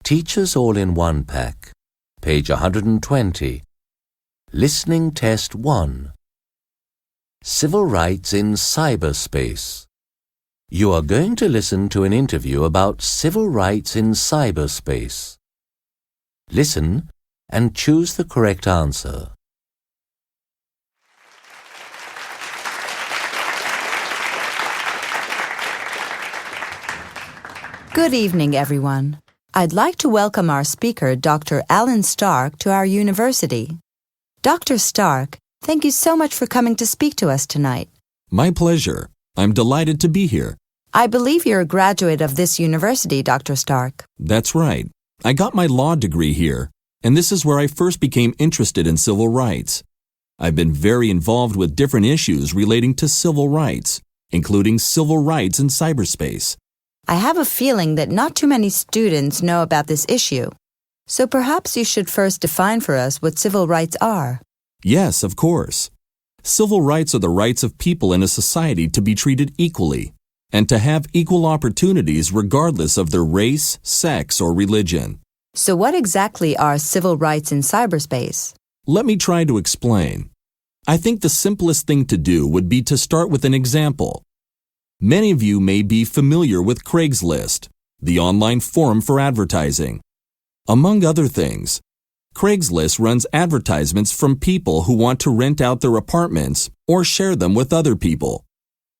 Teachers All-in-One Pack, page 120. Listening Test 1. Civil Rights in Cyberspace. You are going to listen to an interview about civil rights in cyberspace. Listen and choose the correct answer. Good evening, everyone. I'd like to welcome our speaker, Dr. Alan Stark, to our university. Dr. Stark, thank you so much for coming to speak to us tonight. My pleasure. I'm delighted to be here. I believe you're a graduate of this university, Dr. Stark. That's right. I got my law degree here, and this is where I first became interested in civil rights. I've been very involved with different issues relating to civil rights, including civil rights in cyberspace. I have a feeling that not too many students know about this issue. So perhaps you should first define for us what civil rights are. Yes, of course. Civil rights are the rights of people in a society to be treated equally and to have equal opportunities regardless of their race, sex, or religion. So what exactly are civil rights in cyberspace? Let me try to explain. I think the simplest thing to do would be to start with an example. Many of you may be familiar with Craigslist, the online forum for advertising. Among other things, Craigslist runs advertisements from people who want to rent out their apartments or share them with other people.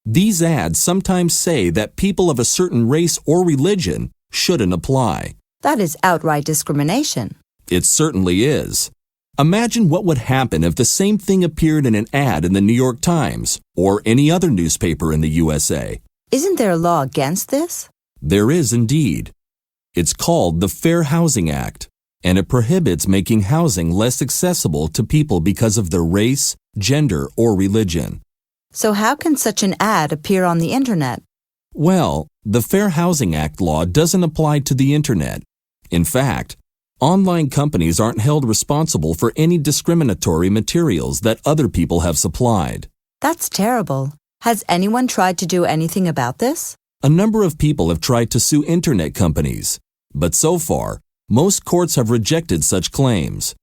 These ads sometimes say that people of a certain race or religion shouldn't apply. That is outright discrimination. It certainly is. Imagine what would happen if the same thing appeared in an ad in the New York Times or any other newspaper in the USA. Isn't there a law against this? There is indeed. It's called the Fair Housing Act, and it prohibits making housing less accessible to people because of their race, gender, or religion. So how can such an ad appear on the Internet? Well, the Fair Housing Act law doesn't apply to the Internet. In fact, online companies aren't held responsible for any discriminatory materials that other people have supplied. That's terrible. Has anyone tried to do anything about this? A number of people have tried to sue internet companies, but so far, most courts have rejected such claims.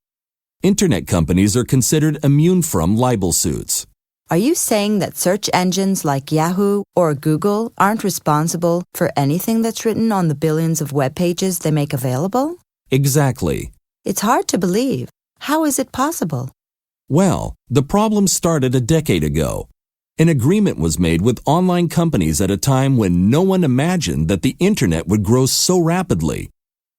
Internet companies are considered immune from libel suits. Are you saying that search engines like Yahoo or Google aren't responsible for anything that's written on the billions of web pages they make available? Exactly. It's hard to believe. How is it possible? Well, the problem started a decade ago. An agreement was made with online companies at a time when no one imagined that the internet would grow so rapidly.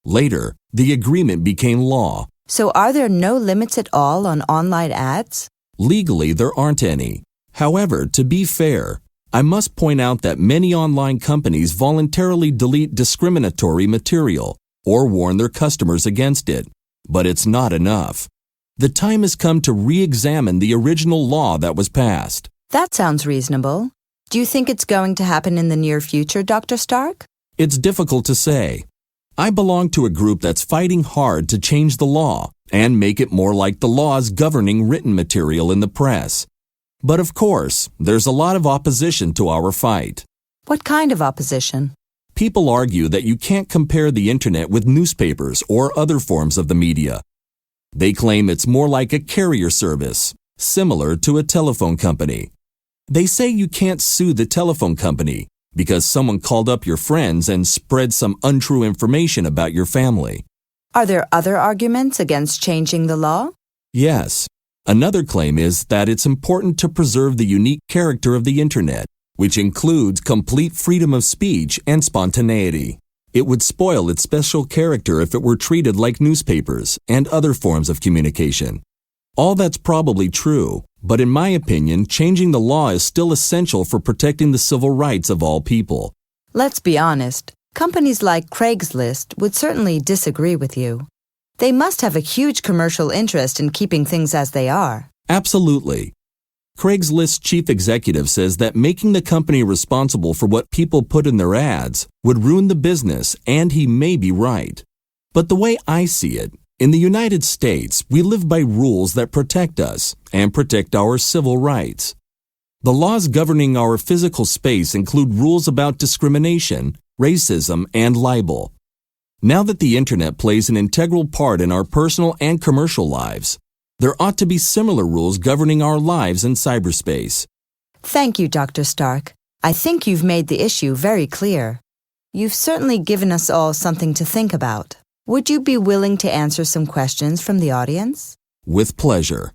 Later, the agreement became law. So are there no limits at all on online ads? Legally, there aren't any. However, to be fair, I must point out that many online companies voluntarily delete discriminatory material or warn their customers against it. But it's not enough. The time has come to re-examine the original law that was passed. That sounds reasonable. Do you think it's going to happen in the near future, Dr. Stark? It's difficult to say. I belong to a group that's fighting hard to change the law and make it more like the laws governing written material in the press. But of course, there's a lot of opposition to our fight. What kind of opposition? People argue that you can't compare the internet with newspapers or other forms of the media. They claim it's more like a carrier service, similar to a telephone company. They say you can't sue the telephone company because someone called up your friends and spread some untrue information about your family. Are there other arguments against changing the law? Yes. Another claim is that it's important to preserve the unique character of the internet, which includes complete freedom of speech and spontaneity. It would spoil its special character if it were treated like newspapers and other forms of communication. All that's probably true, but in my opinion, changing the law is still essential for protecting the civil rights of all people. Let's be honest. Companies like Craigslist would certainly disagree with you. They must have a huge commercial interest in keeping things as they are. Absolutely. Craigslist's chief executive says that making the company responsible for what people put in their ads would ruin the business, and he may be right. But the way I see it, in the United States, we live by rules that protect us and protect our civil rights. The laws governing our physical space include rules about discrimination, racism, and libel. Now that the Internet plays an integral part in our personal and commercial lives, there ought to be similar rules governing our lives in cyberspace. Thank you, Dr. Stark. I think you've made the issue very clear. You've certainly given us all something to think about. Would you be willing to answer some questions from the audience? With pleasure.